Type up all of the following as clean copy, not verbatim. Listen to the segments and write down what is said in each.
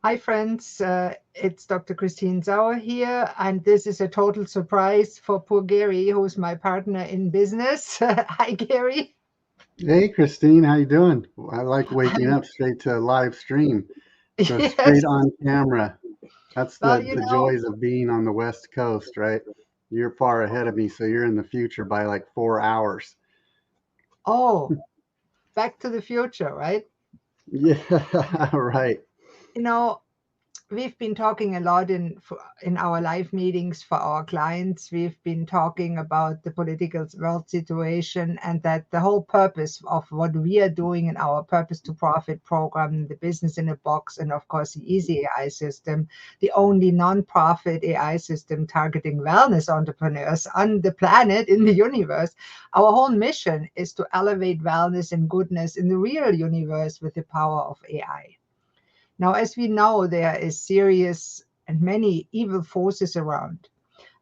Hi, friends. It's Dr. Christine Sauer here, and this is a total surprise for poor Gary, who's my partner in business. Hi, Gary. Hey Christine, how you doing? I like waking up straight to a live stream, so Yes. straight on camera. That's Well, the joys of being on the West Coast, right? You're far ahead of me, so you're in the future by like 4 hours. oh, Back to the Future, right? Yeah, right. You know, we've been talking a lot in our live meetings for our clients. We've been talking about the political world situation, and that the whole purpose of what we are doing in our purpose to profit program, the business in a box, and of course the easy AI system, the only non-profit AI system targeting wellness entrepreneurs on the planet, in the universe. Our whole mission is to elevate wellness and goodness in the real universe with the power of AI. Now, as we know, there is serious and many evil forces around.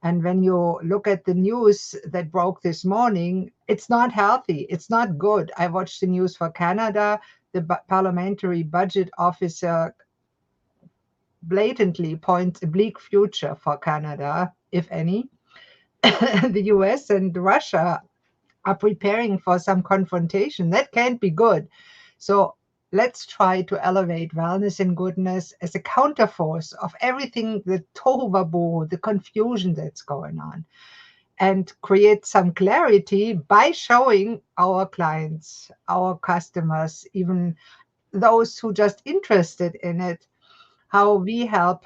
And when you look at the news that broke this morning, it's not healthy. It's not good. I watched the news for Canada. The parliamentary budget officer blatantly points a bleak future for Canada, if any. The US and Russia are preparing for some confrontation. That can't be good. So let's try to elevate wellness and goodness as a counterforce of everything, the tohuwabohu, the confusion that's going on, and create some clarity by showing our clients, our customers, even those who just interested in it, how we help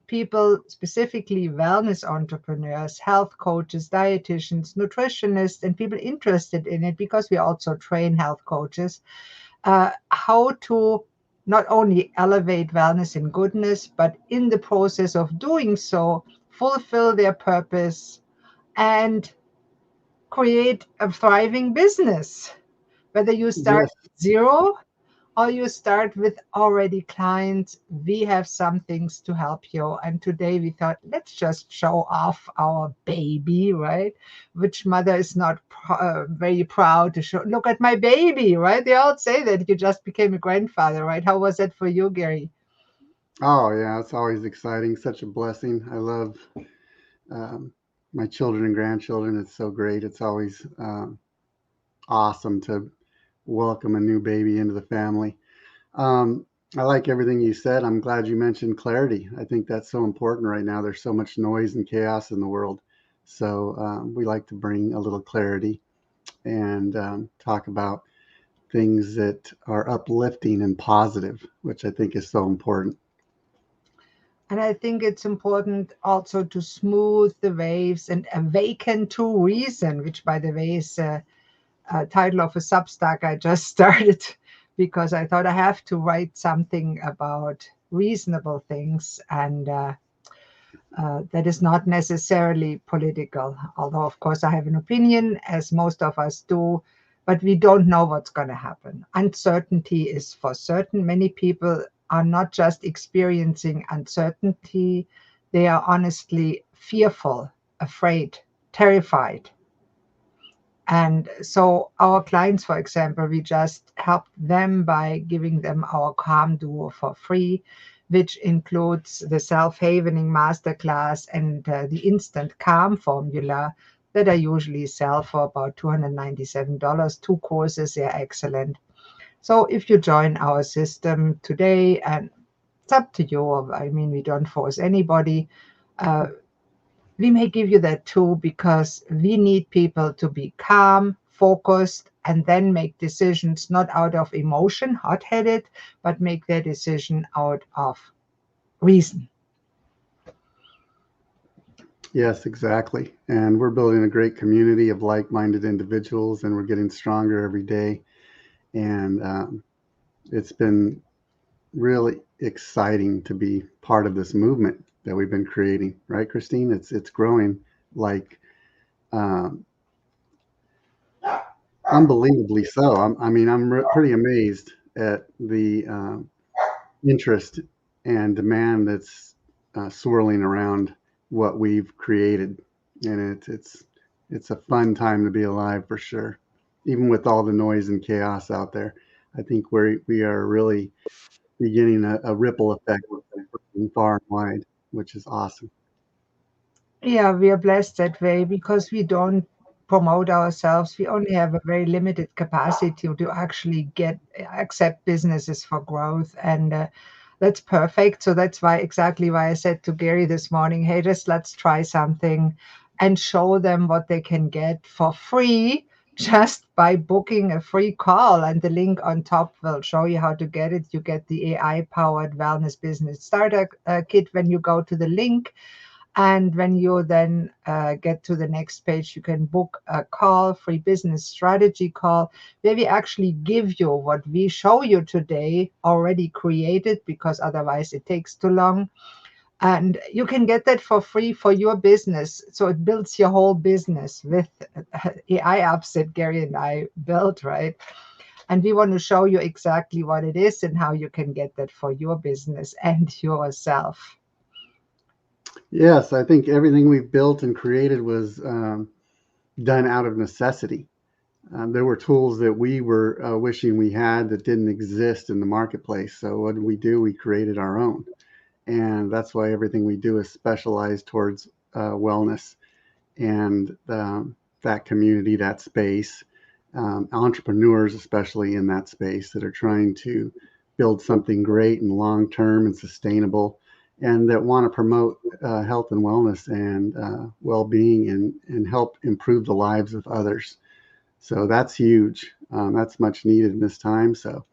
people, specifically wellness entrepreneurs, health coaches, dietitians, nutritionists, and people interested in it, because we also train health coaches, how to not only elevate wellness and goodness, but in the process of doing so, fulfill their purpose and create a thriving business. Whether you start Yes, at zero or you start with already clients, we have some things to help you. And today we thought, let's just show off our baby, right? Which mother is not very proud to show, look at my baby, right? They all say that you just became a grandfather, right? How was that for you, Gary? oh yeah, it's always exciting. Such a blessing. I love um, my children and grandchildren. It's so great. It's always awesome to welcome a new baby into the family. Um, I like everything you said. I'm glad you mentioned clarity. I think that's so important right now. There's so much noise and chaos in the world. So we like to bring a little clarity and talk about things that are uplifting and positive, which I think is so important. And I think it's important also to smooth the waves and awaken to reason, which, by the way, is title of a Substack I just started, because I thought I have to write something about reasonable things, and that is not necessarily political. Although, of course, I have an opinion, as most of us do, but we don't know what's going to happen. Uncertainty is for certain. Many people are not just experiencing uncertainty, they are honestly fearful, afraid, terrified. And so our clients, for example, we just help them by giving them our Calm Duo for free, which includes the self-havening masterclass and the instant calm formula that I usually sell for about $297. Two courses, they're excellent. So if you join our system today, and it's up to you, I mean, we don't force anybody. Uh, we may give you that too, because we need people to be calm, focused, and then make decisions not out of emotion, hot headed, but make their decision out of reason. Yes, exactly. And we're building a great community of like minded individuals, and we're getting stronger every day. And it's been really exciting to be part of this movement that we've been creating, right, Christine? It's growing like um, unbelievably so. I mean, pretty amazed at the interest and demand that's swirling around what we've created, and it's a fun time to be alive for sure. Even with all the noise and chaos out there, I think we are really beginning a ripple effect far and wide, which is awesome. Yeah, we are blessed that way because we don't promote ourselves. We only have a very limited capacity to actually get accept businesses for growth, and that's perfect. So that's why exactly why I said to Gary this morning, hey, just let's try something and show them what they can get for free just by booking a free call. And the link on top will show you how to get it. You get the AI powered wellness business starter kit when you go to the link. And when you then get to the next page, you can book a call, free business strategy call, where we actually give you what we show you today already created, because otherwise it takes too long. And you can get that for free for your business. So it builds your whole business with AI apps that Gary and I built, right? And we want to show you exactly what it is and how you can get that for your business and yourself. Yes, I think everything we've built and created was done out of necessity. There were tools that we were wishing we had that didn't exist in the marketplace. So what did we do? We created our own, and that's why everything we do is specialized towards wellness and that community, that space, entrepreneurs, especially in that space, that are trying to build something great and long term and sustainable, and that want to promote health and wellness and well being and help improve the lives of others. So that's huge. That's much needed in this time. So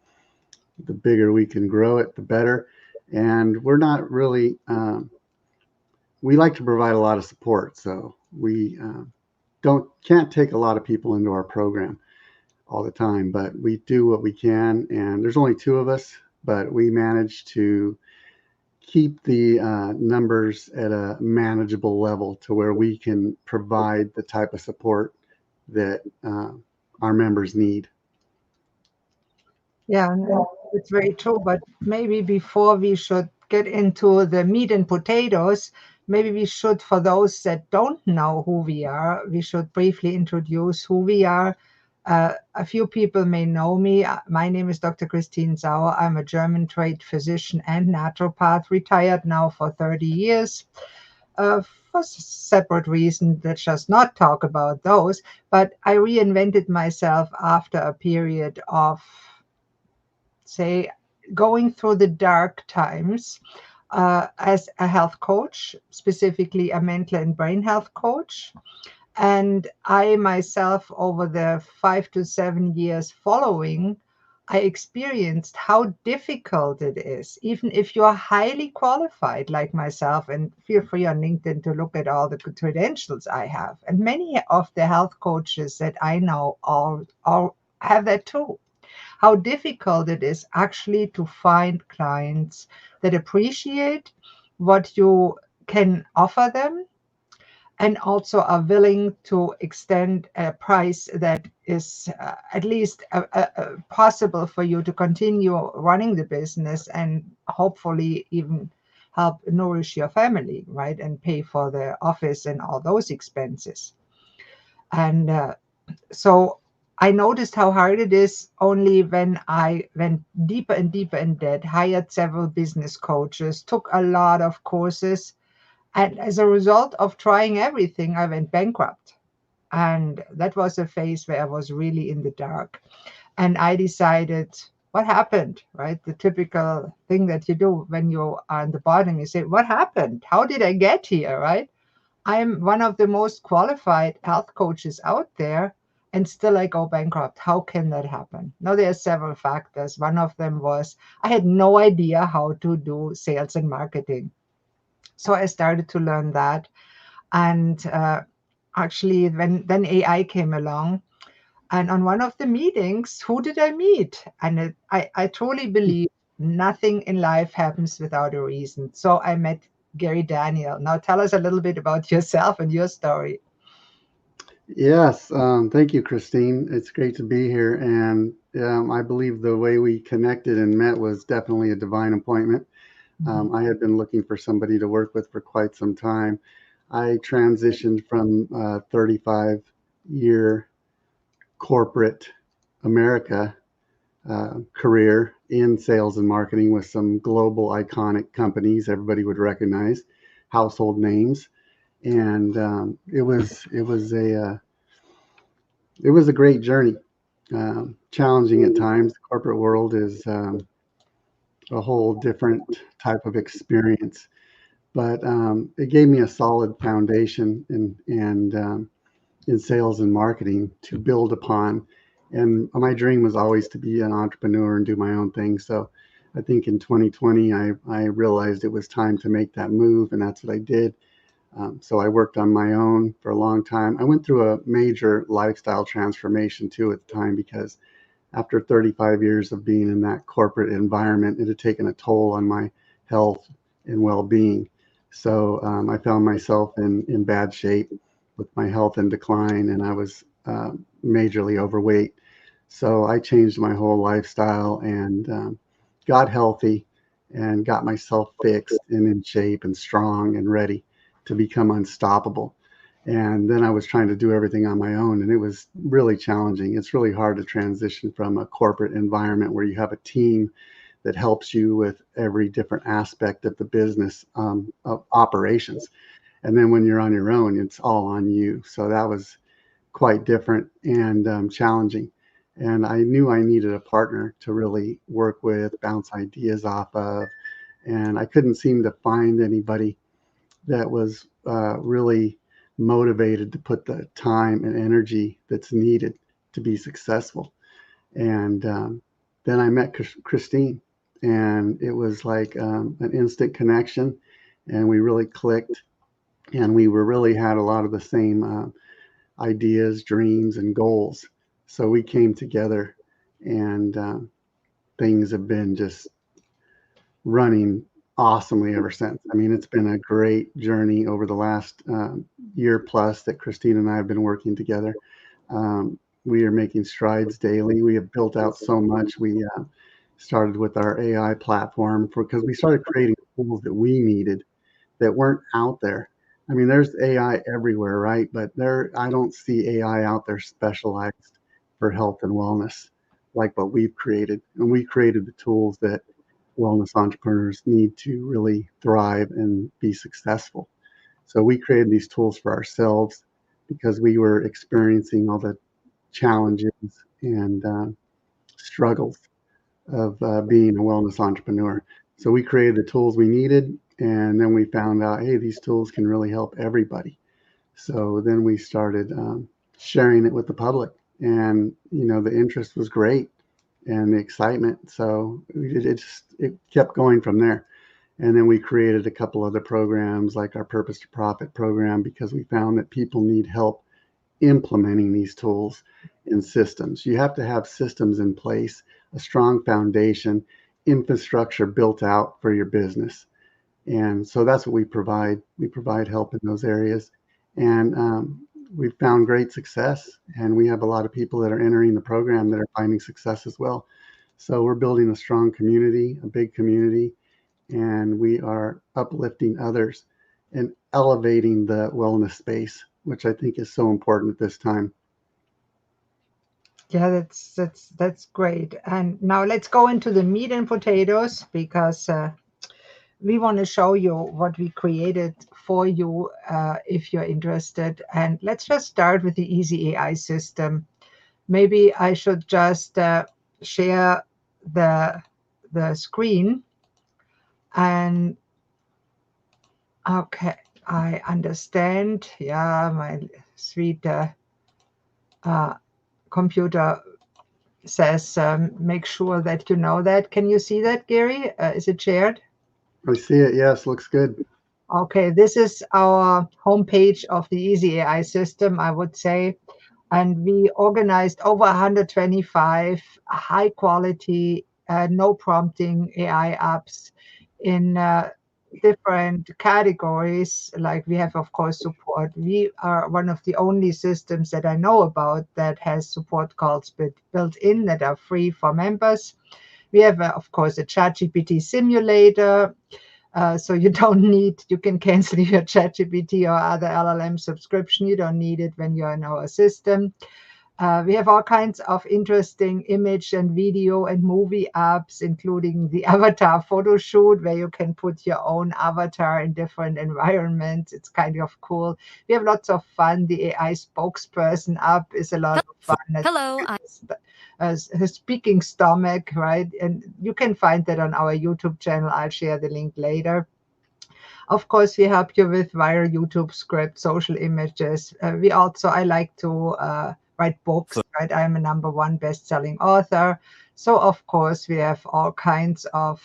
the bigger we can grow it, the better. And we're not really, we like to provide a lot of support. So we don't can't take a lot of people into our program all the time, but we do what we can. And there's only two of us, but we manage to keep the numbers at a manageable level to where we can provide the type of support that our members need. Yeah, and it's very true. But maybe before we should get into the meat and potatoes, maybe we should, for those that don't know who we are, we should briefly introduce who we are. A few people may know me. My name is Dr. Christine Sauer. I'm a German trained physician and naturopath, retired now for 30 years. For separate reasons, let's just not talk about those. But I reinvented myself after a period of, say, going through the dark times as a health coach, specifically a mental and brain health coach. And I myself, over the 5 to 7 years following, I experienced how difficult it is, even if you're highly qualified like myself. And feel free on LinkedIn to look at all the credentials I have. And many of the health coaches that I know all have that too, how difficult it is actually to find clients that appreciate what you can offer them and also are willing to extend a price that is at least possible for you to continue running the business and hopefully even help nourish your family, right? And pay for the office and all those expenses. And so I noticed how hard it is only when I went deeper and deeper in debt, hired several business coaches, took a lot of courses. And as a result of trying everything, I went bankrupt. And that was a phase where I was really in the dark. And I decided, what happened, right? The typical thing that you do when you are on the bottom, you say, what happened? How did I get here, right? I'm one of the most qualified health coaches out there, and still I go bankrupt. How can that happen? Now, there are several factors. One of them was I had no idea how to do sales and marketing. So I started to learn that. And actually, when then AI came along, and on one of the meetings, who did I meet? And I truly believe nothing in life happens without a reason. So I met Gary Daniel. Now tell us a little bit about yourself and your story. Yes, thank you, Christine. It's great to be here. And I believe the way we connected and met was definitely a divine appointment. Mhm. I had been looking for somebody to work with for quite some time. I transitioned from 35-year corporate America career in sales and marketing with some global iconic companies everybody would recognize, household names, and it was a great journey. Challenging at times. The corporate world is a whole different type of experience, but it gave me a solid foundation in sales and marketing to build upon. And my dream was always to be an entrepreneur and do my own thing. So I think in 2020, I realized it was time to make that move, and that's what I did. So I worked on my own for a long time. I went through a major lifestyle transformation too at the time because after 35 years of being in that corporate environment, it had taken a toll on my health and well being. So I found myself in bad shape with my health in decline, and I was majorly overweight. So I changed my whole lifestyle and got healthy and got myself fixed and in shape and strong and ready to become unstoppable. And then I was trying to do everything on my own, and it was really challenging. It's really hard to transition from a corporate environment where you have a team that helps you with every different aspect of the business of operations. And then when you're on your own, it's all on you. So that was quite different and challenging. And I knew I needed a partner to really work with, bounce ideas off of. And I couldn't seem to find anybody that was really motivated to put the time and energy that's needed to be successful. And then I met Christine, and it was like an instant connection, and we really clicked, and we were really had a lot of the same ideas, dreams, and goals. So we came together, and things have been just running awesomely ever since. I mean, it's been a great journey over the last year plus that Christine and I have been working together. We are making strides daily. We have built out so much. We started with our AI platform because we started creating tools that we needed that weren't out there. I mean, there's AI everywhere, right? But I don't see AI out there specialized for health and wellness like what we've created. And we created the tools that wellness entrepreneurs need to really thrive and be successful. So we created these tools for ourselves because we were experiencing all the challenges and struggles of being a wellness entrepreneur. So we created the tools we needed, and then we found out, hey, these tools can really help everybody. So then we started sharing it with the public, and the interest was great and the excitement. So it kept going from there. And then we created a couple other programs like our Purpose to Profit program because we found that people need help implementing these tools and systems. You have to have systems in place, a strong foundation, infrastructure built out for your business. And so that's what we provide. We provide help in those areas. And we've found great success. And we have a lot of people that are entering the program that are finding success as well. So we're building a strong community, a big community, and we are uplifting others and elevating the wellness space, which I think is so important at this time. Yeah, that's great. And now let's go into the meat and potatoes because we want to show you what we created for you if you're interested. And let's just start with the easy AI system. Maybe I should just share the screen. And okay, I understand. Yeah, my sweet uh, computer says make sure that you know that. Can you see that, Gary? Is it shared? I see it. Yes, looks good. Okay, this is our homepage of the Easy AI system, I would say. And we organized over 125 high quality, no prompting AI apps in different categories. Like we have, of course, support. We are one of the only systems that I know about that has support calls built in that are free for members. We have, of course, a ChatGPT simulator. So you don't need, you can cancel your ChatGPT or other LLM subscription. You don't need it when you're in our system. We have all kinds of interesting image and video and movie apps, including the avatar photo shoot, where you can put your own avatar in different environments. It's kind of cool. We have lots of fun. The AI spokesperson app is a lot of fun. Hello, A speaking stomach, right? And you can find that on our YouTube channel. I'll share the link later. Of course, we help you with viral YouTube scripts, social images. I like to write books, right? I'm a #1 best-selling author. So, of course, we have all kinds of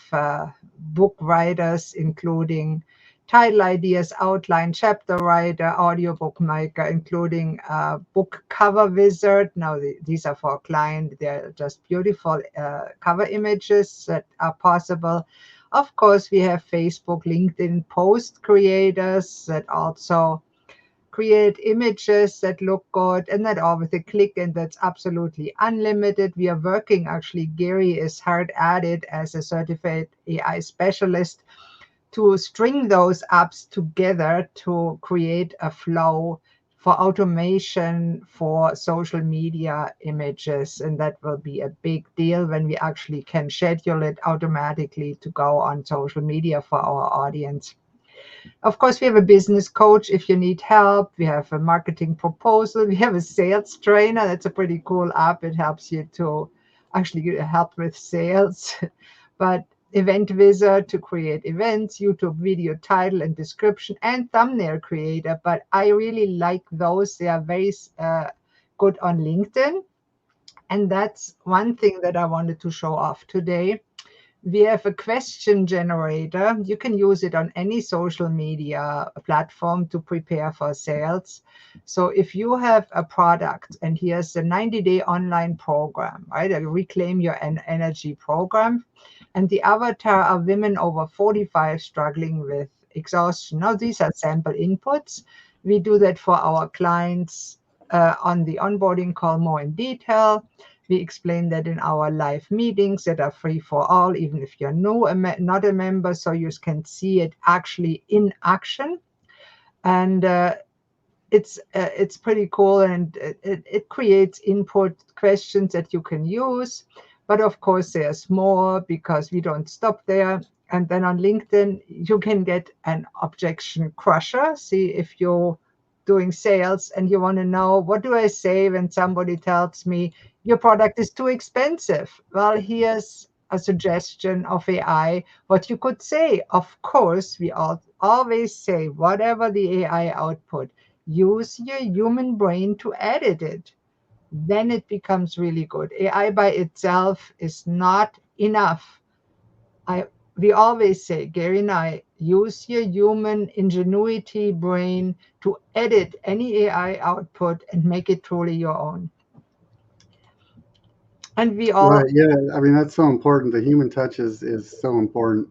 book writers, including title ideas, outline, chapter writer, audiobook maker, including book cover wizard. Now, these are for a client. They're just beautiful cover images that are possible. Of course, we have Facebook, LinkedIn post creators that also create images that look good and that are with a click, and that's absolutely unlimited. We are working, actually, Gary is hard at it as a certified AI specialist to string those apps together to create a flow for automation for social media images. And that will be a big deal when we actually can schedule it automatically to go on social media for our audience. Of course, we have a business coach if you need help. We have a marketing proposal. We have a sales trainer. That's a pretty cool app. It helps you to actually get help with sales. But event wizard to create events, YouTube video title and description, and thumbnail creator. But I really like those. They are very good on LinkedIn. And that's one thing that I wanted to show off today. We have a question generator. You can use it on any social media platform to prepare for sales. So if you have a product and here's a 90-day online program, right? A Reclaim Your Energy program, and the avatar are women over 45 struggling with exhaustion. Now, these are sample inputs. We do that for our clients on the onboarding call more in detail. We explain that in our live meetings that are free for all, even if you're not a member, so you can see it actually in action. And it's pretty cool, and it creates input questions that you can use. But of course, there's more because we don't stop there. And then on LinkedIn, you can get an objection crusher. See, if you're doing sales and you want to know, what do I say when somebody tells me your product is too expensive? Well, here's a suggestion of AI, what you could say. Of course, we always say, whatever the AI output, use your human brain to edit it. Then it becomes really good. AI by itself is not enough. I We always say, Gary and I, use your human ingenuity brain to edit any AI output and make it truly your own. And we all, Right. Yeah. I mean, that's so important. The human touch is so important.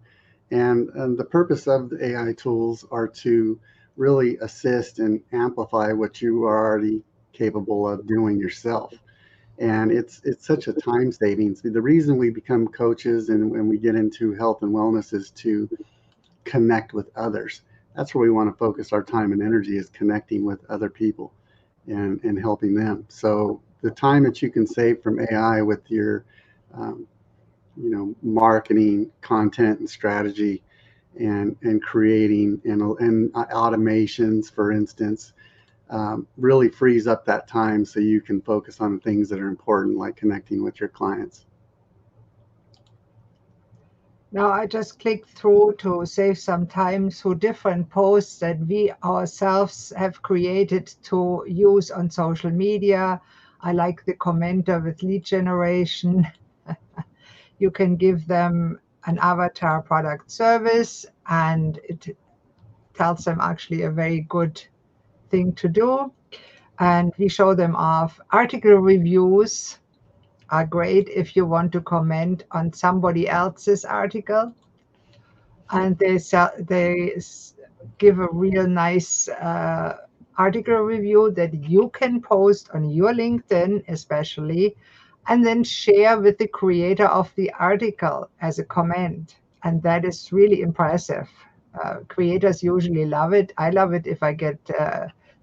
And the purpose of the AI tools are to really assist and amplify what you are already capable of doing yourself. And it's such a time savings. The reason we become coaches and when we get into health and wellness is to connect with others. That's where we want to focus our time and energy, is connecting with other people and helping them. So the time that you can save from AI with your um, marketing, content, and strategy, and creating and automations, for instance, really frees up that time so you can focus on things that are important, like connecting with your clients. now I just clicked through to save some time through different posts that we ourselves have created to use on social media. I like the commenter with lead generation. You can give them an avatar product service, and it tells them actually a very good thing to do. And we show them off. Article reviews are great if you want to comment on somebody else's article. And they give a real nice article review that you can post on your LinkedIn, especially, and then share with the creator of the article as a comment. And that is really impressive. Creators usually love it. I love it if I get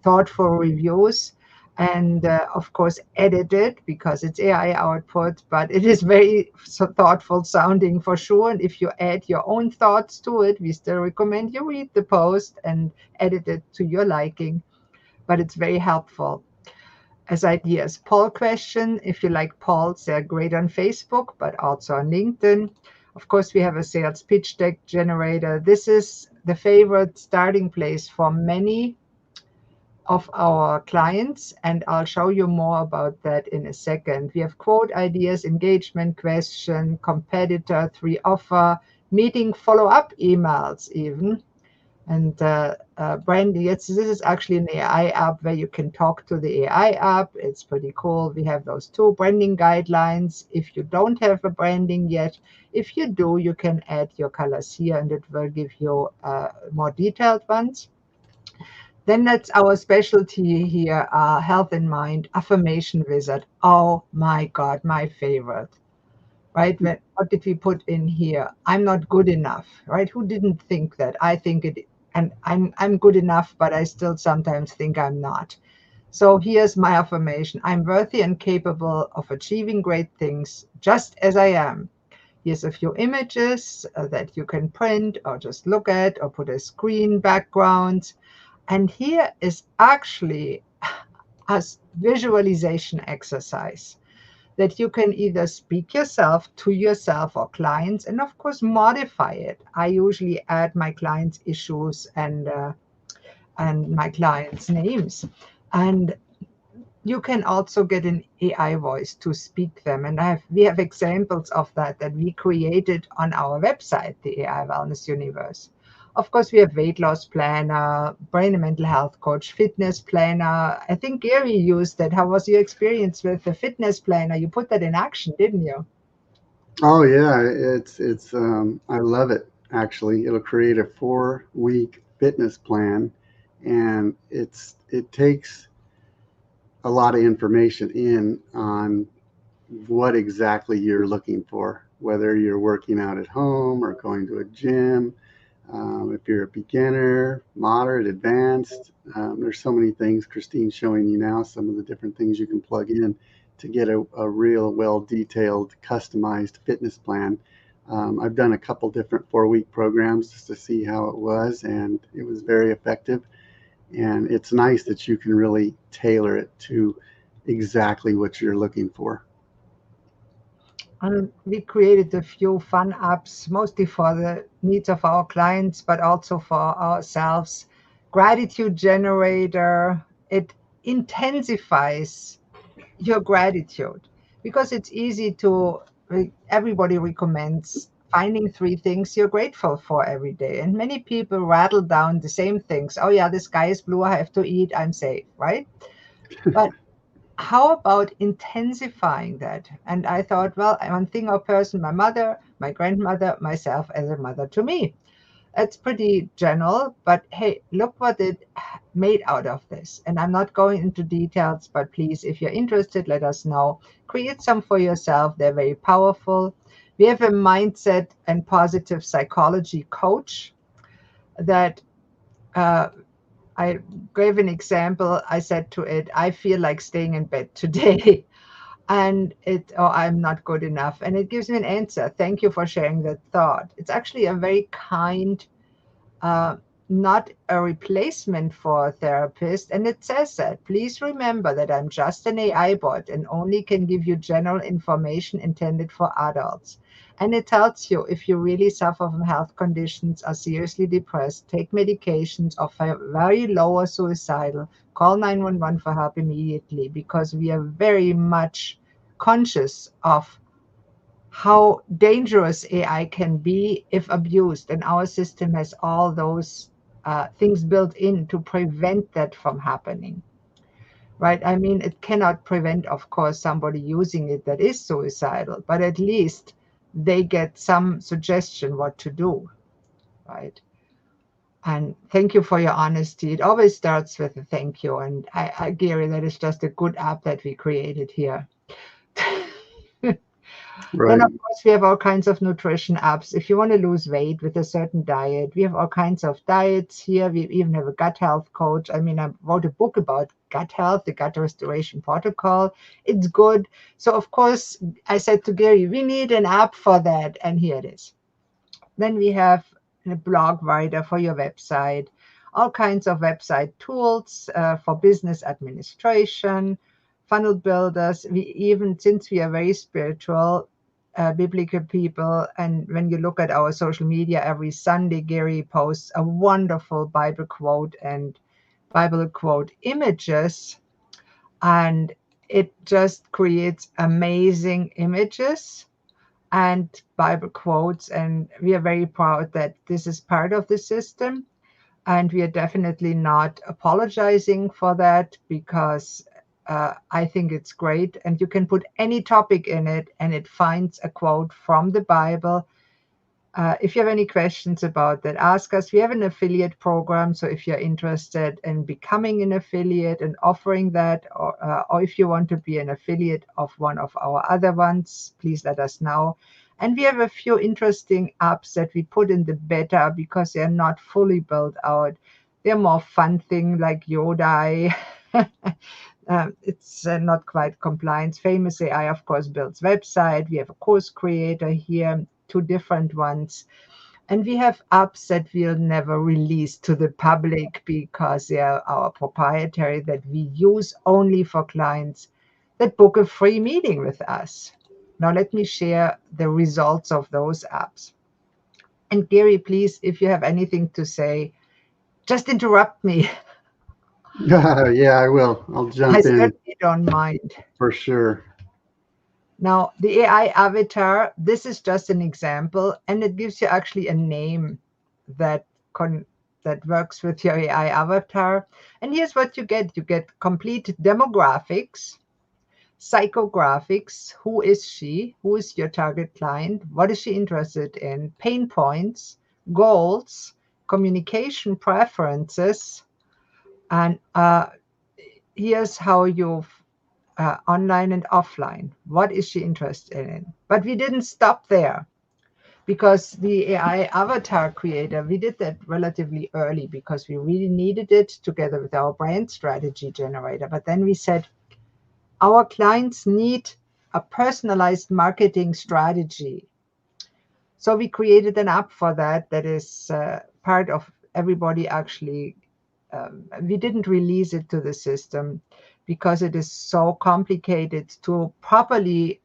thoughtful reviews. and of course edit it because it's AI output, but it is very thoughtful sounding for sure. And if you add your own thoughts to it, we still recommend you read the post and edit it to your liking. But it's very helpful as ideas. Poll question, if you like polls, they're great on Facebook, but also on LinkedIn. Of course, we have a sales pitch deck generator. This is the favorite starting place for many of our clients, and I'll show you more about that in a second. We have quote ideas, engagement question, competitor, three offer, meeting follow-up emails even, and branding. This is actually an AI app where you can talk to the AI app. It's pretty cool. We have those two branding guidelines. If you don't have a branding yet, if you do, you can add your colors here and it will give you more detailed ones. Then that's our specialty here, health and mind, affirmation wizard. Oh my God, my favorite, right? What did we put in here? I'm not good enough, right? Who didn't think that? I think it, and I'm good enough, but I still sometimes think I'm not. So here's my affirmation. I'm worthy and capable of achieving great things just as I am. Here's a few images that you can print or just look at or put as screen backgrounds. And here is actually a visualization exercise that you can either speak yourself to yourself or clients, and of course modify it. I usually add my clients' issues and my clients' names, and you can also get an AI voice to speak them. And we have examples of that we created on our website, the AI Wellness Universe. Of course, we have weight loss planner, brain and mental health coach, fitness planner. I think Gary used that. How was your experience with the fitness planner? You put that in action, didn't you? Oh yeah, it's I love it actually. It'll create a 4-week fitness plan, and it takes a lot of information in on what exactly you're looking for, whether you're working out at home or going to a gym. If you're a beginner, moderate, advanced, there's so many things. Christine's showing you now some of the different things you can plug in to get a real well detailed, customized fitness plan. I've done a couple different 4-week programs just to see how it was, and it was very effective. And it's nice that you can really tailor it to exactly what you're looking for. And we created a few fun apps, mostly for the needs of our clients, but also for ourselves. Gratitude generator, it intensifies your gratitude because it's easy to, everybody recommends finding three things you're grateful for every day. And many people rattle down the same things. Oh, yeah, the sky is blue. I have to eat. I'm safe, right? But how about intensifying that? And I thought, well, I'm one thing or person, my mother, my grandmother, myself as a mother to me. It's pretty general, but hey, look what it made out of this. And I'm not going into details, but please, if you're interested, let us know. Create some for yourself. They're very powerful. We have a mindset and positive psychology coach that uh, I gave an example. I said to it, I feel like staying in bed today. And oh, I'm not good enough. And it gives me an answer. Thank you for sharing that thought. It's actually a very kind, uh, not a replacement for a therapist. And it says that, please remember that I'm just an AI bot and only can give you general information intended for adults. And it tells you if you really suffer from health conditions, are seriously depressed, take medications, or very low or suicidal, call 911 for help immediately, because we are very much conscious of how dangerous AI can be if abused. And our system has all those things built in to prevent that from happening, right? I mean, it cannot prevent, of course, somebody using it that is suicidal, but at least they get some suggestion what to do, right? And thank you for your honesty. It always starts with a thank you. And Gary, that is just a good app that we created here. Then, Right. of course, we have all kinds of nutrition apps. If you want to lose weight with a certain diet, we have all kinds of diets here. We even have a gut health coach. I mean, I wrote a book about gut health, the gut restoration protocol. It's good. So, of course, I said to Gary, we need an app for that. And here it is. Then we have a blog writer for your website, all kinds of website tools for business administration, funnel builders. We even, since we are very spiritual, biblical people, and when you look at our social media every Sunday, Gary posts a wonderful Bible quote and Bible quote images, and it just creates amazing images and Bible quotes. And we are very proud that this is part of the system. And we are definitely not apologizing for that because I think it's great. And you can put any topic in it and it finds a quote from the Bible. If you have any questions about that, ask us. We have an affiliate program. So if you're interested in becoming an affiliate and offering that, or if you want to be an affiliate of one of our other ones, please let us know. And we have a few interesting apps that we put in the beta because they're not fully built out. They're more fun thing like Yodai. It's not quite compliance. Famous AI, of course, builds website. We have a course creator here, two different ones. And we have apps that we'll never release to the public because they are our proprietary, that we use only for clients that book a free meeting with us. Now, let me share the results of those apps. And Gary, please, if you have anything to say, just interrupt me. Yeah, I will. I'll I jump in certainly don't mind. for sure. Now, the AI avatar, this is just an example, and it gives you actually a name that that works with your AI avatar. And here's what you get. You get complete demographics, psychographics. Who is she? Who is your target client? What is she interested in? Pain points, goals, communication preferences, and here's how you online and offline. What is she interested in? But we didn't stop there because the AI avatar creator, we did that relatively early because we really needed it together with our brand strategy generator. But then we said, our clients need a personalized marketing strategy. So we created an app for that that is part of everybody actually. We didn't release it to the system because it is so complicated to properly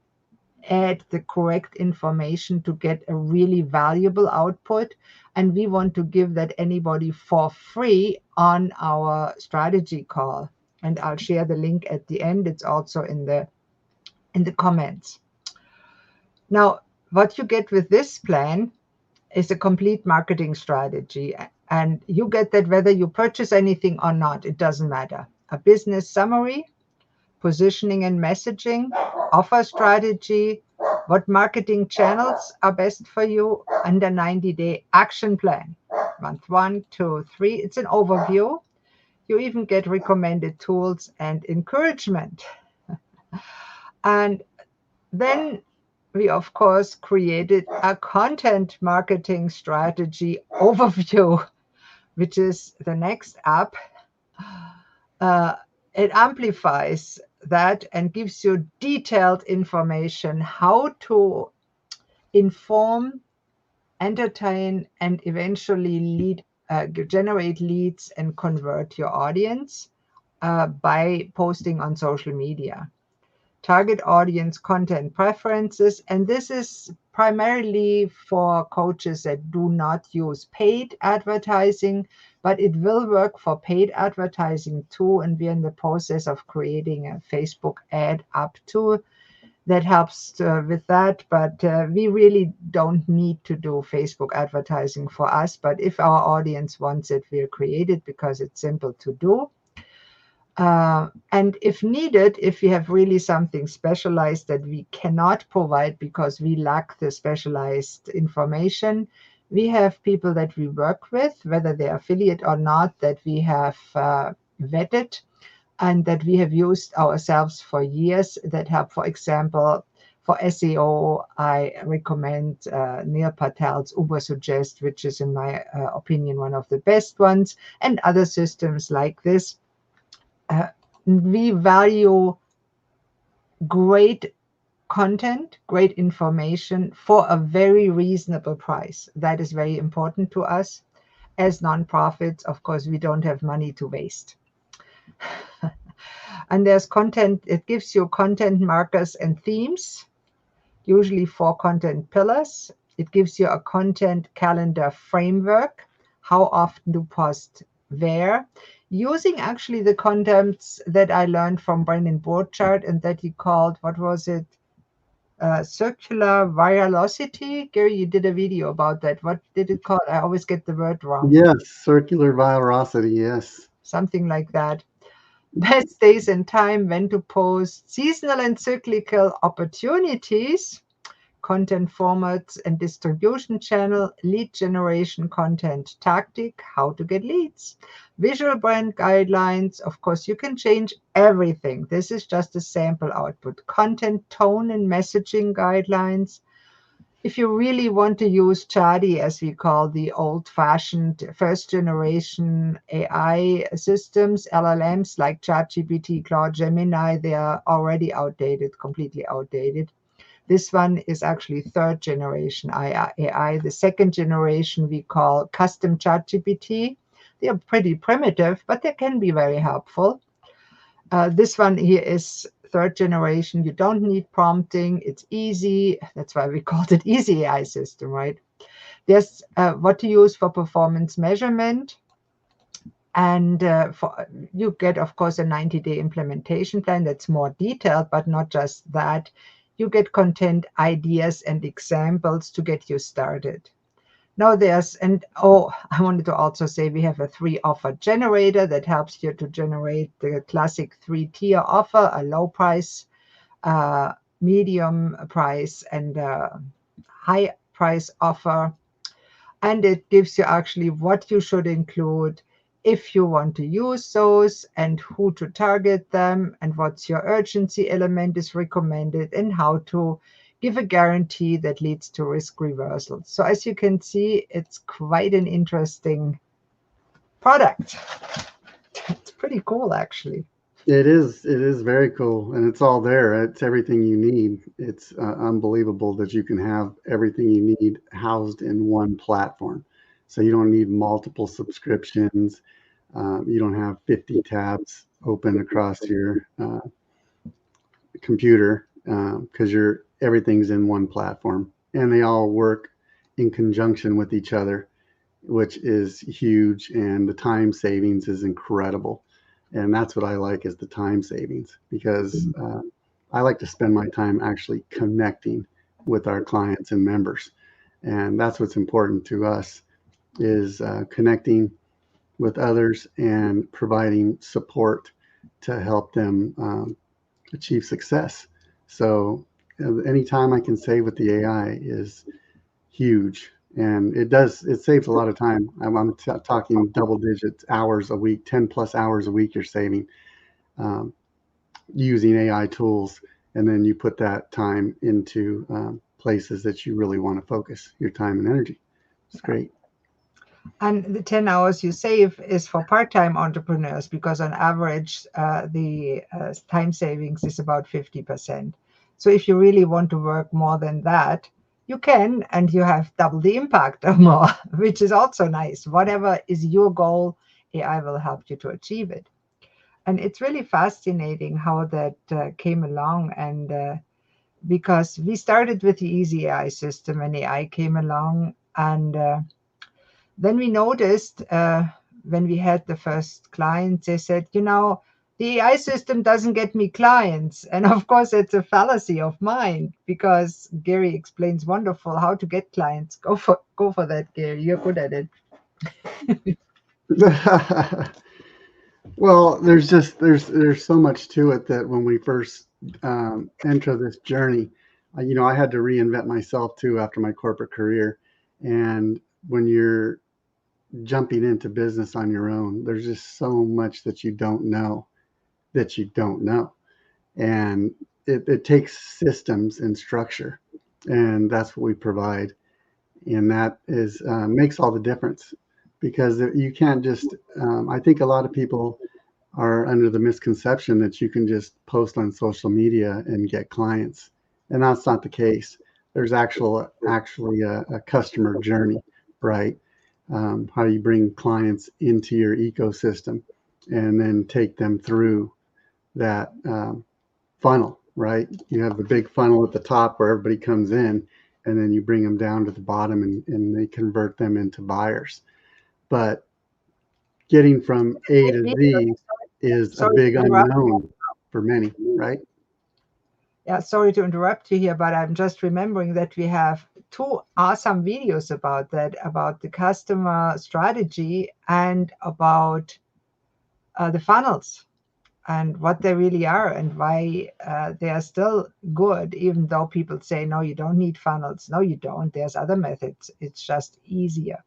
add the correct information to get a really valuable output. And we want to give that anybody for free on our strategy call. And I'll share the link at the end. It's also in the comments. Now, what you get with this plan is a complete marketing strategy. And you get that whether you purchase anything or not, it doesn't matter. A business summary, positioning and messaging, offer strategy, what marketing channels are best for you, and a 90-day action plan. Month 1, 2, 3. It's an overview. You even get recommended tools and encouragement. And then we, of course, created a content marketing strategy overview, which is the next app. Uh, it amplifies that and gives you detailed information how to inform, entertain, and eventually generate leads and convert your audience by posting on social media. Target audience content preferences, and this is primarily for coaches that do not use paid advertising, but it will work for paid advertising too. And we're in the process of creating a Facebook ad up too that helps with that. But we really don't need to do Facebook advertising for us. But if our audience wants it, we'll create it because it's simple to do. And if needed, if we have really something specialized that we cannot provide because we lack the specialized information, we have people that we work with, whether they're affiliate or not, that we have vetted and that we have used ourselves for years that help. For example, for SEO, I recommend Neil Patel's Ubersuggest, which is, in my opinion, one of the best ones, and other systems like this. We value great content, great information for a very reasonable price. That is very important to us. As nonprofits, of course, we don't have money to waste. And there's content, it gives you content markers and themes, usually 4 content pillars. It gives you a content calendar framework. How often to post where? Using actually the contents that I learned from Brendan Burchard and that he called, what was it? Circular virality. Gary, you did a video about that. What did it call? I always get the word wrong. Yes, circular virosity. Yes. Something like that. Best days and time when to post, seasonal and cyclical opportunities, content formats and distribution channel, lead generation content tactic, how to get leads, visual brand guidelines. Of course, you can change everything. This is just a sample output. Content tone and messaging guidelines. If you really want to use Chadi, as we call the old-fashioned first-generation AI systems, LLMs like ChatGPT, Claude, Gemini, they are already outdated, completely outdated. This one is actually third generation AI. The second generation we call custom ChatGPT. They are pretty primitive, but they can be very helpful. This one here is third generation. You don't need prompting. It's easy. That's why we called it easy AI system, right? There's what to use for performance measurement. And you get, of course, a 90-day implementation plan that's more detailed, but not just that. You get content ideas and examples to get you started. Now I wanted to also say we have a 3-offer generator that helps you to generate the classic 3-tier offer, a low price, medium price, and a high price offer. And it gives you actually what you should include if you want to use those and who to target them and what's your urgency element is recommended and how to give a guarantee that leads to risk reversal. So as you can see, it's quite an interesting product. It's pretty cool, actually. It is. It is very cool, and it's all there. It's everything you need. It's unbelievable that you can have everything you need housed in one platform. So you don't need multiple subscriptions. You don't have 50 tabs open across your computer because you're everything's in one platform, and they all work in conjunction with each other, which is huge. And the time savings is incredible. And that's what I like is the time savings because I like to spend my time actually connecting with our clients and members. And that's what's important to us is connecting with others and providing support to help them achieve success. So anytime I can save with the AI is huge. And it saves a lot of time. I'm talking double digits hours a week, 10 plus hours a week you're saving um, using AI tools. And then you put that time into places that you really want to focus your time and energy. It's great. And the 10 hours you save is for part-time entrepreneurs because on average, the time savings is about 50%. So if you really want to work more than that, you can, and you have double the impact or more, which is also nice. Whatever is your goal, AI will help you to achieve it. And it's really fascinating how that came along. And because we started with the easy AI system and AI came along and then we noticed when we had the first clients, they said, the AI system doesn't get me clients. And of course, it's a fallacy of mine because Gary explains wonderful how to get clients. Go for that, Gary. You're good at it. Well, there's so much to it that when we first enter this journey, I had to reinvent myself too after my corporate career. And when you're jumping into business on your own, there's just so much that you don't know. And it takes systems and structure. And that's what we provide. And that is makes all the difference because you can't just, I think a lot of people are under the misconception that you can just post on social media and get clients, and that's not the case. There's actually a customer journey, right? How you bring clients into your ecosystem and then take them through that funnel, right? You have the big funnel at the top where everybody comes in, and then you bring them down to the bottom and they convert them into buyers. But getting from A to Z is a Sorry big to interrupt. unknown for many, right? Yeah, sorry to interrupt you here, but I'm just remembering that we have two awesome videos about that, about the customer strategy and about the funnels and what they really are and why they are still good, even though people say, no, you don't need funnels. No, you don't. There's other methods. It's just easier.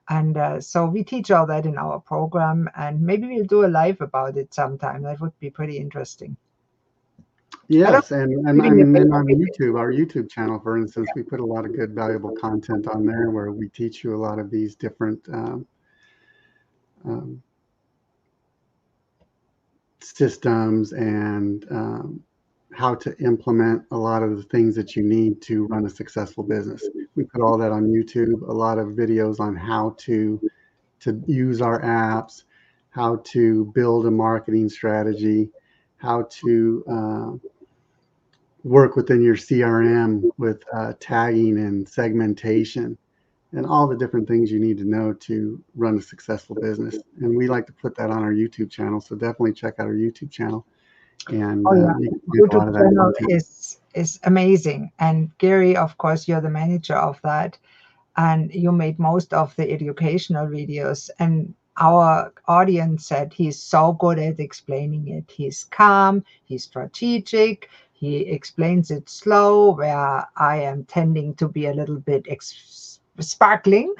And so we teach all that in our program, and maybe we'll do a live about it sometime. That would be pretty interesting. I don't Yes, and I giving mean, away and on everything. YouTube, our YouTube channel, for instance, we put a lot of good, valuable content on there where we teach you a lot of these different um, systems and how to implement a lot of the things that you need to run a successful business. We put all that on YouTube, a lot of videos on how to use our apps, how to build a marketing strategy, how to work within your CRM with tagging and segmentation, and all the different things you need to know to run a successful business. And we like to put that on our YouTube channel. So definitely check out our YouTube channel, and Oh yeah, you can find a YouTube lot of that channel content. is amazing. And Gary, of course, you're the manager of that, and you made most of the educational videos. And our audience said he's so good at explaining it. He's calm, he's strategic, he explains it slow, where I am tending to be a little bit sparkling.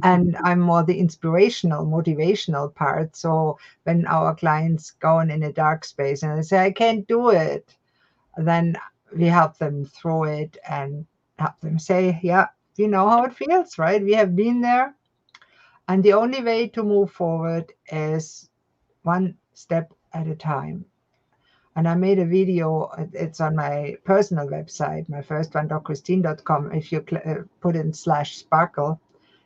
And I'm more the inspirational, motivational part. So when our clients go in a dark space and they say, I can't do it, then we help them through it and help them say, yeah, we know how it feels, right? We have been there. And the only way to move forward is one step at a time. And I made a video, it's on my personal website, my first one, drchristine.com. If you put in /sparkle,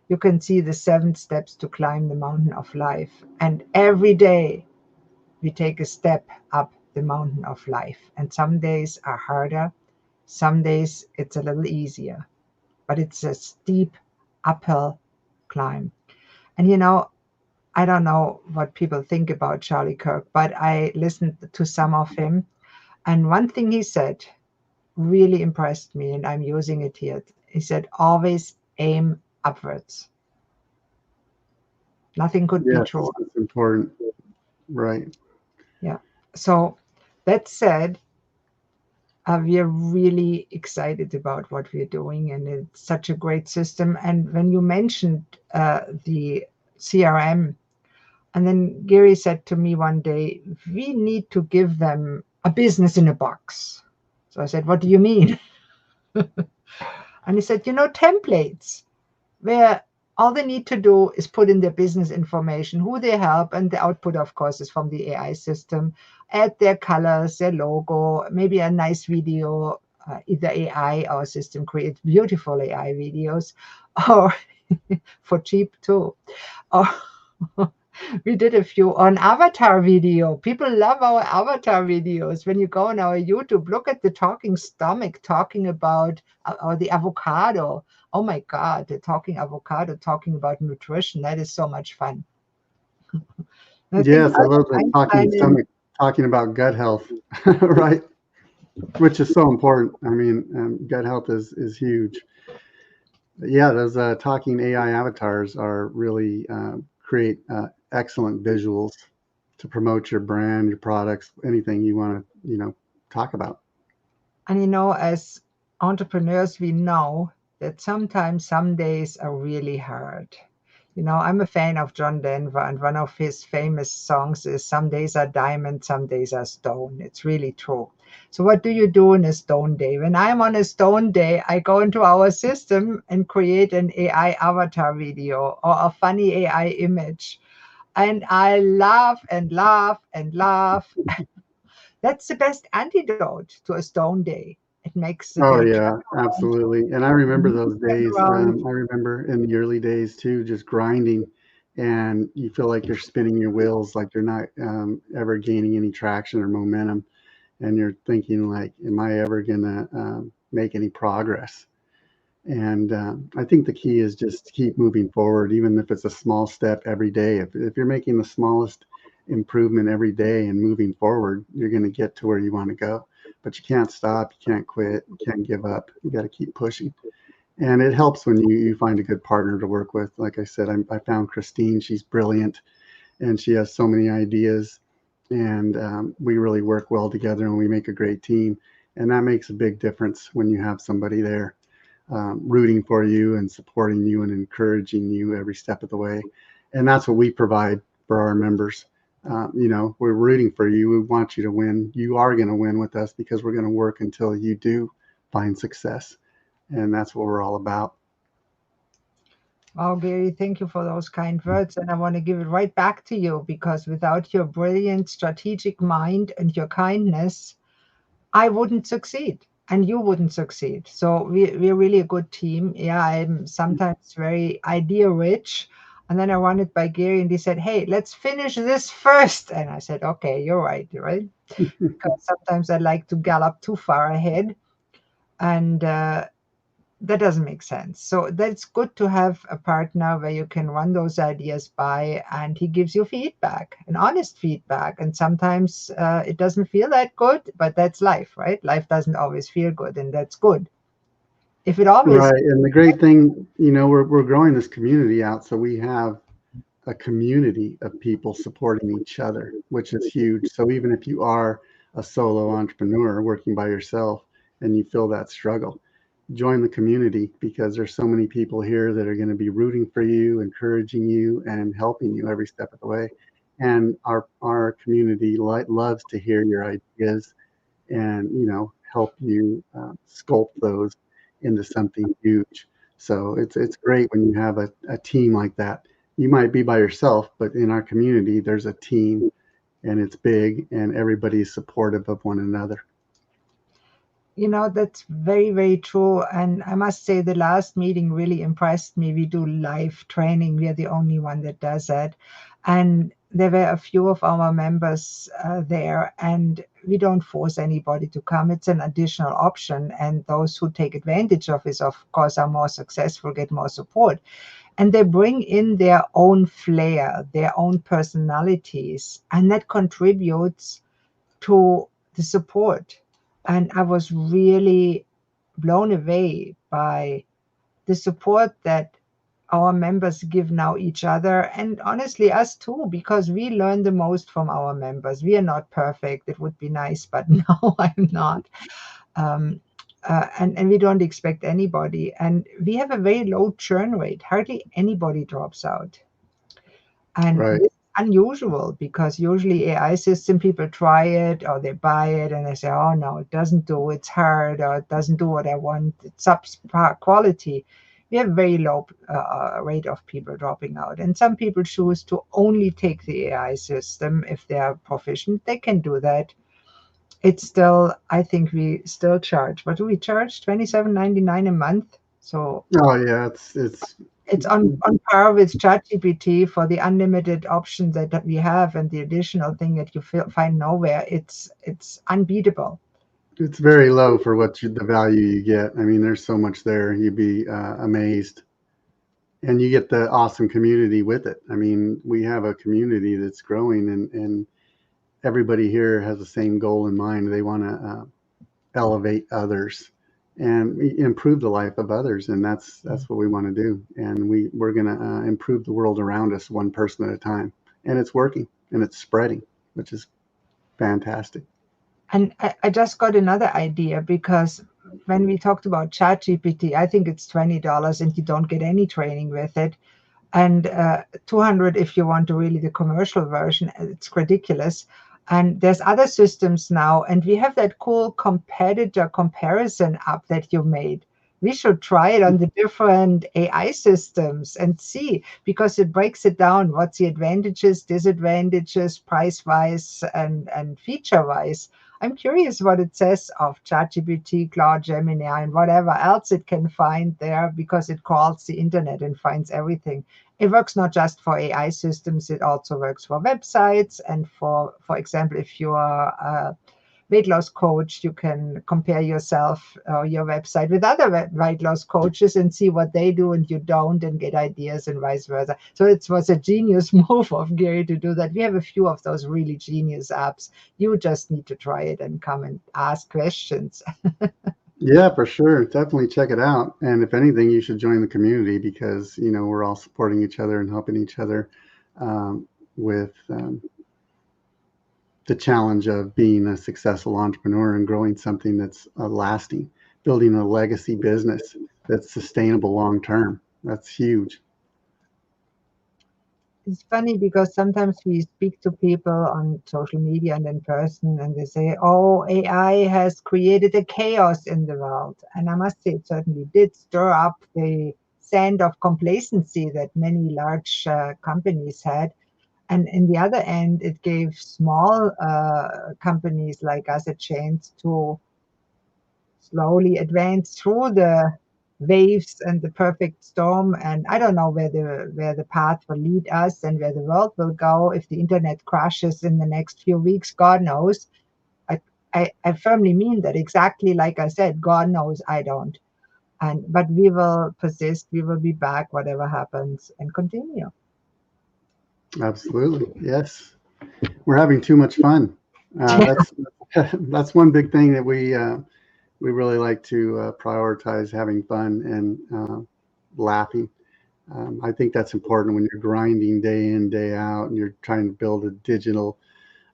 you can see the 7 steps to climb the mountain of life. And every day we take a step up the mountain of life. And some days are harder, some days it's a little easier, but it's a steep uphill climb. And I don't know what people think about Charlie Kirk, but I listened to some of him. And one thing he said really impressed me, and I'm using it here. He said, always aim upwards. Nothing could be Yes, truer. it's important, right? Yeah. So that said, we are really excited about what we're doing, and it's such a great system. And when you mentioned the CRM, and then Gary said to me one day, we need to give them a business in a box. So I said, what do you mean? And he said, templates where all they need to do is put in their business information, who they help, and the output, of course, is from the AI system. Add their colors, their logo, maybe a nice video. Either AI or system creates beautiful AI videos, or for cheap too. Or we did a few on avatar video. People love our avatar videos. When you go on our YouTube, look at the talking stomach talking about or the avocado. Oh my God, the talking avocado talking about nutrition. That is so much fun. And I think Yes, I love Albert the talking Einstein and stomach, talking about gut health, right? Which is so important. I mean, gut health is huge. But yeah, those talking AI avatars are really create excellent visuals to promote your brand, your products, anything you want to, talk about. And as entrepreneurs, we know that sometimes some days are really hard. I'm a fan of John Denver, and one of his famous songs is Some Days Are Diamond, Some Days Are Stone. It's really true. So, what do you do in a stone day? When I'm on a stone day, I go into our system and create an AI avatar video or a funny AI image. and I laugh and laugh and laugh. That's the best antidote to a stone day. It makes the Oh day turn yeah, around, absolutely. And I remember those turn days. around. I remember in the early days too, just grinding, and you feel like you're spinning your wheels, like you're not ever gaining any traction or momentum, and you're thinking like, "Am I ever gonna make any progress?" And I think the key is just to keep moving forward, even if it's a small step every day. If you're making the smallest improvement every day and moving forward, you're going to get to where you want to go. But you can't stop, you can't quit, you can't give up. You got to keep pushing. And it helps when you find a good partner to work with. Like I said, I found Christine. She's brilliant and she has so many ideas. And we really work well together and we make a great team. And that makes a big difference when you have somebody there rooting for you and supporting you and encouraging you every step of the way. And that's what we provide for our members. We're rooting for you. We want you to win. You are going to win with us because we're going to work until you do find success. And that's what we're all about. Oh, Gary, thank you for those kind words. And I want to give it right back to you because without your brilliant strategic mind and your kindness, I wouldn't succeed and you wouldn't succeed. So we're really a good team. Yeah, I'm sometimes very idea rich. And then I run it by Gary and he said, hey, let's finish this first. And I said, okay, you're right, right? Because sometimes I like to gallop too far ahead. And that doesn't make sense. So that's good to have a partner where you can run those ideas by and he gives you feedback, an honest feedback. And sometimes it doesn't feel that good, but that's life, right? Life doesn't always feel good, and that's good. If it always, Right. And the great thing, we're growing this community out. So we have a community of people supporting each other, which is huge. So even if you are a solo entrepreneur working by yourself and you feel that struggle, join the community because there's so many people here that are going to be rooting for you, encouraging you, and helping you every step of the way. And our community loves to hear your ideas and help you sculpt those into something huge. So it's great when you have a team like that. You might be by yourself, but in our community, there's a team and it's big and everybody's supportive of one another. that's very, very true. And I must say, the last meeting really impressed me. We do live training. We are the only one that does that. And there were a few of our members there, and we don't force anybody to come. It's an additional option. And those who take advantage of it, of course, are more successful, get more support. And they bring in their own flair, their own personalities, and that contributes to the support. And I was really blown away by the support that our members give now each other, and honestly us too, because we learn the most from our members. We are not perfect. It would be nice, but no, I'm not. Um, and we don't expect anybody. And we have a very low churn rate. Hardly anybody drops out. And Right. this is unusual because usually AI system people try it or they buy it and they say, oh no, it doesn't do, it's hard, or it doesn't do what I want, it's subpar quality. We have very low rate of people dropping out. And some people choose to only take the AI system if they are proficient. They can do that. It's still, I think we still charge. What do we charge? 27.99 a month. So Oh yeah, it's on par with ChatGPT for the unlimited options that we have, and the additional thing that you find nowhere. It's unbeatable. it's very low for the value you get. I mean, there's so much there. You'd be amazed. And you get the awesome community with it. I mean, we have a community that's growing and everybody here has the same goal in mind. They want to elevate others and improve the life of others, and that's what we want to do. And we're going to improve the world around us one person at a time, and it's working and it's spreading, which is fantastic. And I just got another idea because when we talked about ChatGPT, I think it's $20 and you don't get any training with it. And 200 if you want to really the commercial version. It's ridiculous. And there's other systems now, and we have that cool competitor comparison app that you made. We should try it on the different AI systems and see, because it breaks it down. What's the advantages, disadvantages, price wise, and feature wise. I'm curious what it says of ChatGPT, Claude, Gemini, and whatever else it can find there, because it crawls the internet and finds everything. It works not just for AI systems, it also works for websites and for example, if you are weight loss coach, you can compare yourself or your website with other weight loss coaches and see what they do and you don't, and get ideas and vice versa. So it was a genius move of Gary to do that. We have a few of those really genius apps. You just need to try it and come and ask questions. Yeah, for sure. Definitely check it out. And if anything, you should join the community because, we're all supporting each other and helping each other with the challenge of being a successful entrepreneur and growing something that's lasting, building a legacy business that's sustainable long term. That's huge. It's funny because sometimes we speak to people on social media and in person, and they say, "Oh, AI has created a chaos in the world." And I must say, it certainly did stir up the sand of complacency that many large companies had. And in the other end, it gave small companies like us a chance to slowly advance through the waves and the perfect storm. And I don't know where the path will lead us and where the world will go. If the internet crashes in the next few weeks, God knows. I, I firmly mean that. Exactly like I said, God knows, I don't. And but we will persist, we will be back, whatever happens, and continue. Absolutely. Yes. We're having too much fun. That's that's one big thing that we really like to prioritize having fun and laughing. I think that's important when you're grinding day in, day out, and you're trying to build a digital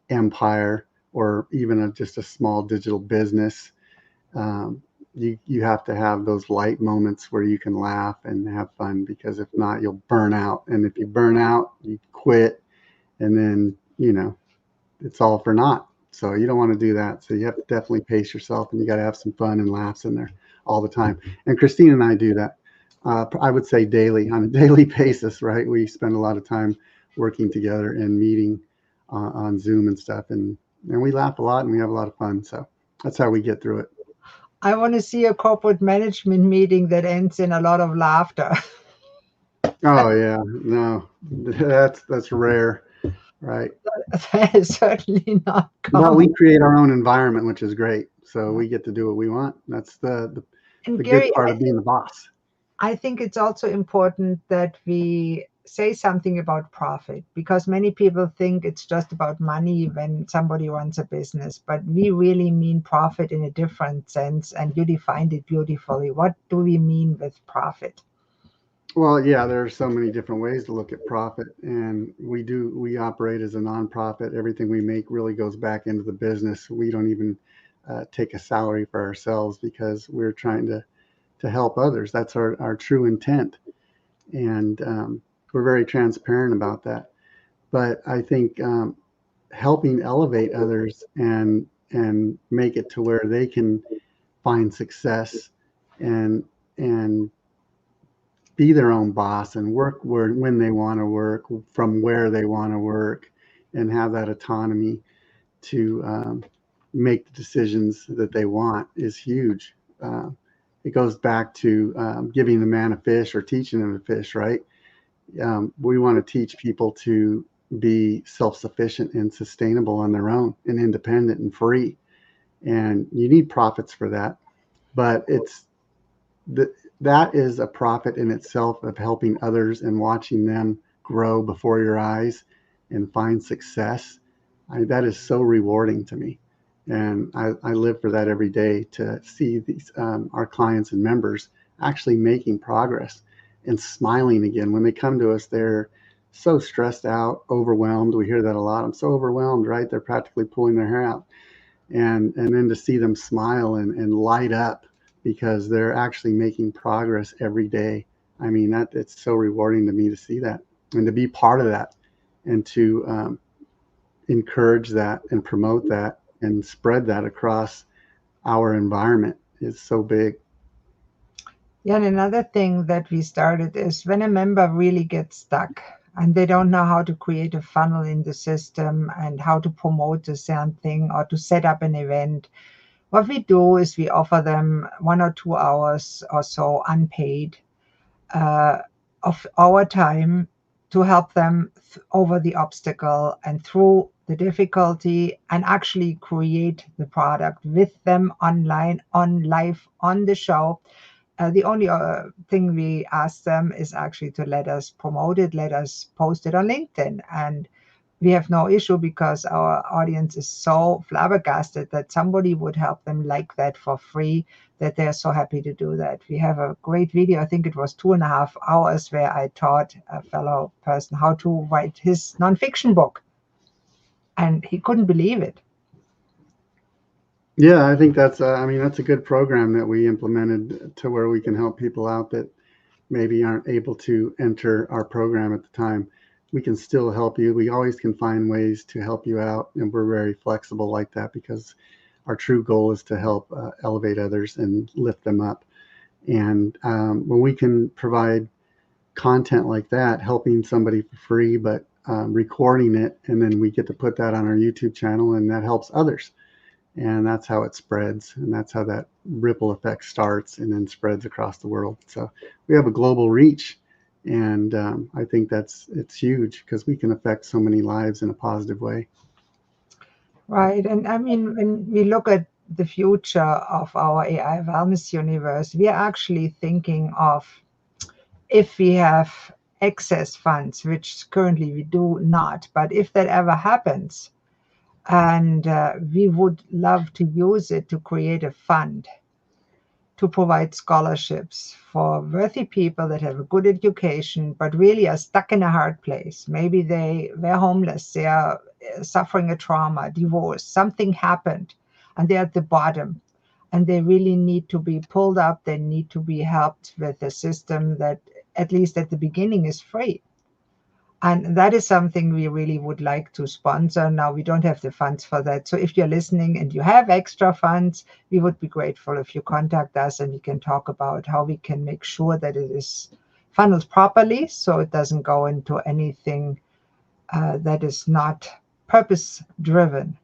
empire or even just a small digital business. Um, you have to have those light moments where you can laugh and have fun because if not, you'll burn out. And if you burn out, you quit, and then it's all for naught. So you don't want to do that. So you have to definitely pace yourself, and you got to have some fun and laughs in there all the time. And Christine and I do that. I would say daily, on a daily basis, right? We spend a lot of time working together and meeting on Zoom and stuff, and we laugh a lot and we have a lot of fun. So that's how we get through it. I want to see a corporate management meeting that ends in a lot of laughter. Oh yeah, no, that's rare, right? That is certainly not But common. we create our own environment, which is great. So we get to do what we want. That's the And good Gary, part of being the boss. I think it's also important that we say something about profit, because many people think it's just about money when somebody runs a business, but we really mean profit in a different sense, and you defined it beautifully. What do we mean with profit? Well, yeah, there are so many different ways to look at profit, and we operate as a nonprofit. Everything we make really goes back into the business. We don't even take a salary for ourselves because we're trying to help others. That's our true intent, and we're very transparent about that. But I think helping elevate others and make it to where they can find success and and be their own boss and work when they want to work from where they want to work and have that autonomy to make the decisions that they want is huge. Uh, it goes back to giving the man a fish or teaching them to fish, right? We want to teach people to be self sufficient and sustainable on their own and independent and free. And you need profits for that. But that is a profit in itself of helping others and watching them grow before your eyes and find success. That is so rewarding to me. And I live for that every day to see these our clients and members actually making progress and smiling again. When they come to us, they're so stressed out, overwhelmed. We hear that a lot. I'm so overwhelmed, right? They're practically pulling their hair out, and then to see them smile and light up because they're actually making progress every day. I mean, that it's so rewarding to me to see that and to be part of that and to encourage that and promote that and spread that across our environment is so big. Yeah, and another thing that we started is when a member really gets stuck and they don't know how to create a funnel in the system and how to promote a certain thing or to set up an event, what we do is we offer them 1 or 2 hours or so unpaid uh, of our time to help them over the obstacle and through the difficulty and actually create the product with them online, on live, on the show. The only thing we ask them is actually to let us promote it, let us post it on LinkedIn. And we have no issue because our audience is so flabbergasted that somebody would help them like that for free, that they're so happy to do that. We have a great video, I think it was 2.5 hours, where I taught a fellow person how to write his nonfiction book, and he couldn't believe it. Yeah, I think I mean, that's a good program that we implemented to where we can help people out that maybe aren't able to enter our program at the time. We can still help you. We always can find ways to help you out, and we're very flexible like that because our true goal is to help elevate others and lift them up. And when we can provide content like that, helping somebody for free, but recording it, and then we get to put that on our YouTube channel, and that helps others. And that's how it spreads, and that's how that ripple effect starts and then spreads across the world. So we have a global reach, and I think it's huge because we can affect so many lives in a positive way. Right. And I mean, when we look at the future of our AI wellness universe, we are actually thinking of, if we have excess funds, which currently we do not, but if that ever happens, and we would love to use it to create a fund to provide scholarships for worthy people that have a good education but really are stuck in a hard place. Maybe they were homeless, they are suffering a trauma, divorce, something happened, and they're at the bottom. And they really need to be pulled up. They need to be helped with a system that, at least at the beginning, is free. And that is something we really would like to sponsor. Now, we don't have the funds for that. So if you're listening and you have extra funds, we would be grateful if you contact us and we can talk about how we can make sure that it is funneled properly so it doesn't go into anything that is not purpose driven.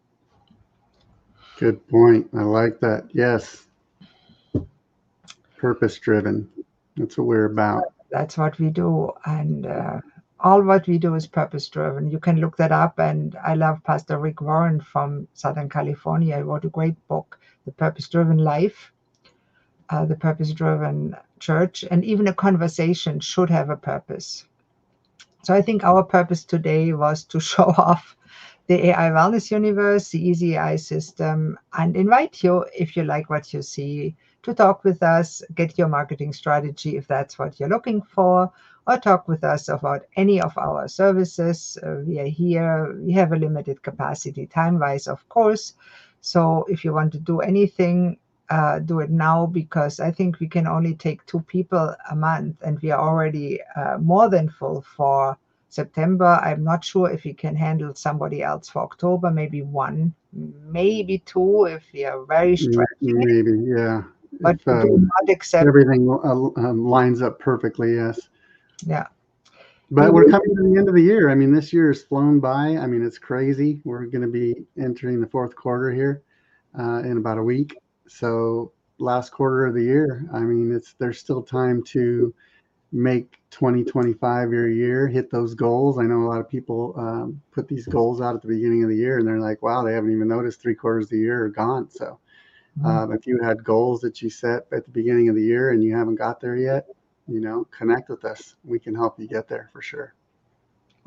Good point. I like that. Yes, purpose driven. That's what we're about. That's what we do. And all what we do is purpose driven. You can look that up. And I love Pastor Rick Warren from Southern California. He wrote a great book, The Purpose Driven Life, The Purpose Driven Church. And even a conversation should have a purpose. So I think our purpose today was to show off the AI Wellness Universe, the Easy AI system, and invite you, if you like what you see, to talk with us, get your marketing strategy if that's what you're looking for, or talk with us about any of our services. We are here. We have a limited capacity, time-wise, of course. So if you want to do anything, do it now, because I think we can only take 2 people a month, and we are already more than full for September. I'm not sure if we can handle somebody else for October, maybe one, maybe two if we are very stretching it, Maybe, yeah. but If we do not accept, everything lines up perfectly, yes. yeah. We But we're will, coming to the end of the year. I mean, this year has flown by. I mean, it's crazy. We're going to be entering the fourth quarter here in about a week. So, last quarter of the year. I mean, it's there's still time to make 2025 your year, hit those goals. I know a lot of people put these goals out at the beginning of the year, and they're like, "Wow, they haven't even noticed 3 quarters of the year are gone." So, if you had goals that you set at the beginning of the year and you haven't got there yet, connect with us. We can help you get there for sure.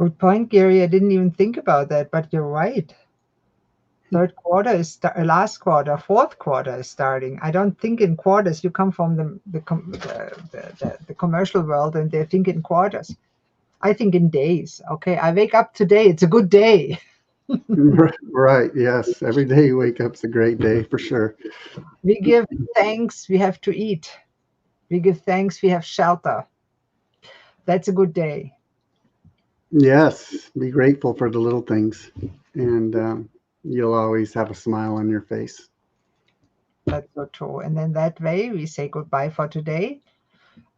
good point, Gary. I didn't even think about that, but you're right. Third quarter is last quarter, fourth quarter is starting. I don't think in quarters. You come from the commercial world, and they think in quarters. I think in days. Okay, I wake up today. It's a good day. Right. Yes. Every day you wake up's a great day for sure. We give thanks. We have to eat. We give thanks. We have shelter. That's a good day. Yes. Be grateful for the little things, and you'll always have a smile on your face. That's so true. And then that way we say goodbye for today.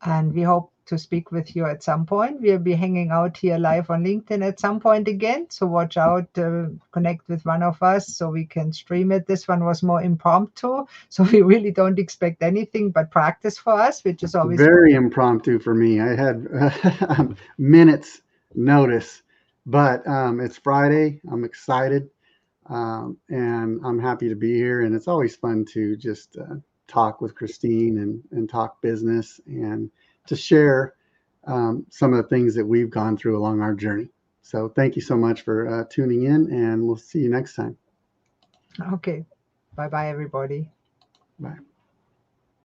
And we hope to speak with you at some point. We'll be hanging out here live on LinkedIn at some point again. So watch out, connect with one of us so we can stream it. This one was more impromptu. So we really don't expect anything but practice for us, which is always good. Very impromptu for me. I had minutes notice, but it's Friday. I'm excited, and I'm happy to be here. And it's always fun to just talk with Christine and talk business and to share some of the things that we've gone through along our journey. So thank you so much for tuning in, and we'll see you next time. Okay. Bye bye, everybody. Bye.